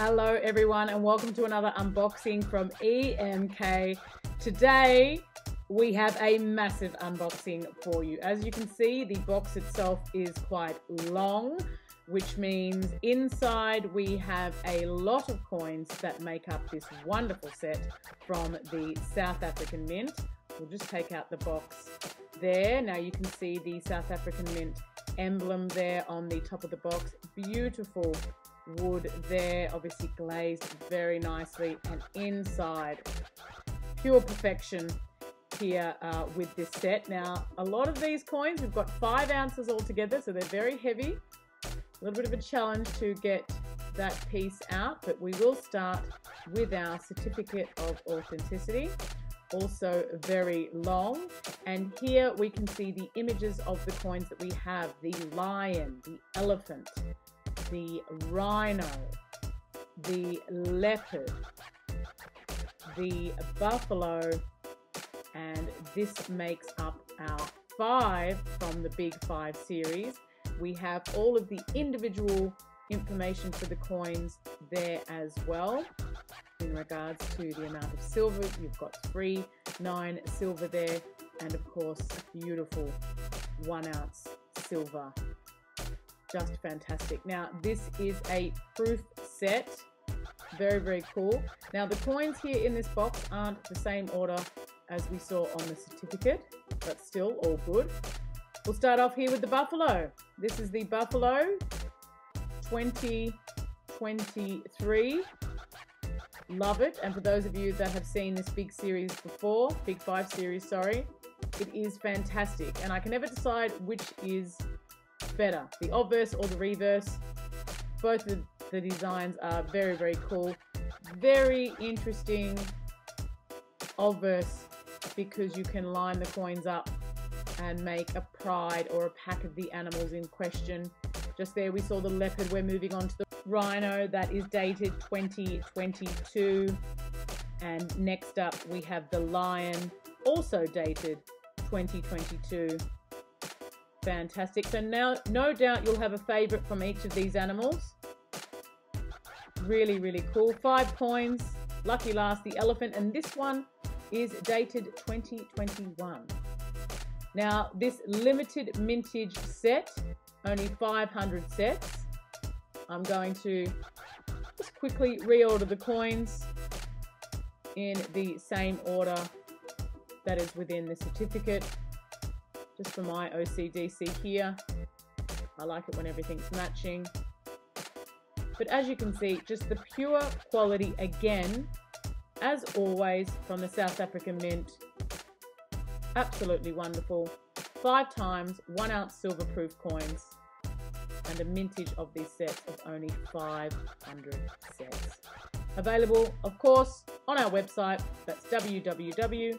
Hello everyone and welcome to another unboxing from EMK. Today we have a massive unboxing for you. As you can see, the box itself is quite long, which means inside we have a lot of coins that make up this wonderful set from the South African Mint. We'll just take out the box there. Now you can see the South African Mint emblem there on the top of the box. Beautiful wood there, obviously glazed very nicely, and inside pure perfection here with this set. Now a lot of these coins, we've got 5 ounces altogether, so they're very heavy. A little bit of a challenge to get that piece out, but we will start with our certificate of authenticity, also very long. And here we can see the images of the coins that we have: the lion, the elephant, the rhino, the leopard, the buffalo, and this makes up our 5 from the Big 5 series. We have all of the individual information for the coins there as well. In regards to the amount of silver, you've got 3 9 silver there, and of course a beautiful 1 ounce silver. Just fantastic. Now this is a proof set, very, very cool. Now the coins here in this box aren't the same order as we saw on the certificate, but still all good. We'll start off here with the buffalo. This is the buffalo 2023. Love it. And for those of you that have seen this big series before, Big 5 series, sorry, it is fantastic. And I can never decide which is better, the obverse or the reverse. Both of the designs are very, very cool. Very interesting obverse, because you can line the coins up and make a pride or a pack of the animals in question. Just there we saw the leopard. We're moving on to the rhino, that is dated 2022. And next up we have the lion, also dated 2022. Fantastic. So now no doubt you'll have a favorite from each of these animals. Really, really cool. 5 coins. Lucky last, the elephant, and this one is dated 2021. Now this limited mintage set, only 500 sets. I'm going to just quickly reorder the coins in the same order that is within the certificate. Just for my OCDC here. I like it when everything's matching. But as you can see, just the pure quality again, as always, from the South African Mint. Absolutely wonderful. 5 times 1 ounce silver proof coins, and a mintage of these sets of only 500 sets. Available, of course, on our website. That's www.emk.com.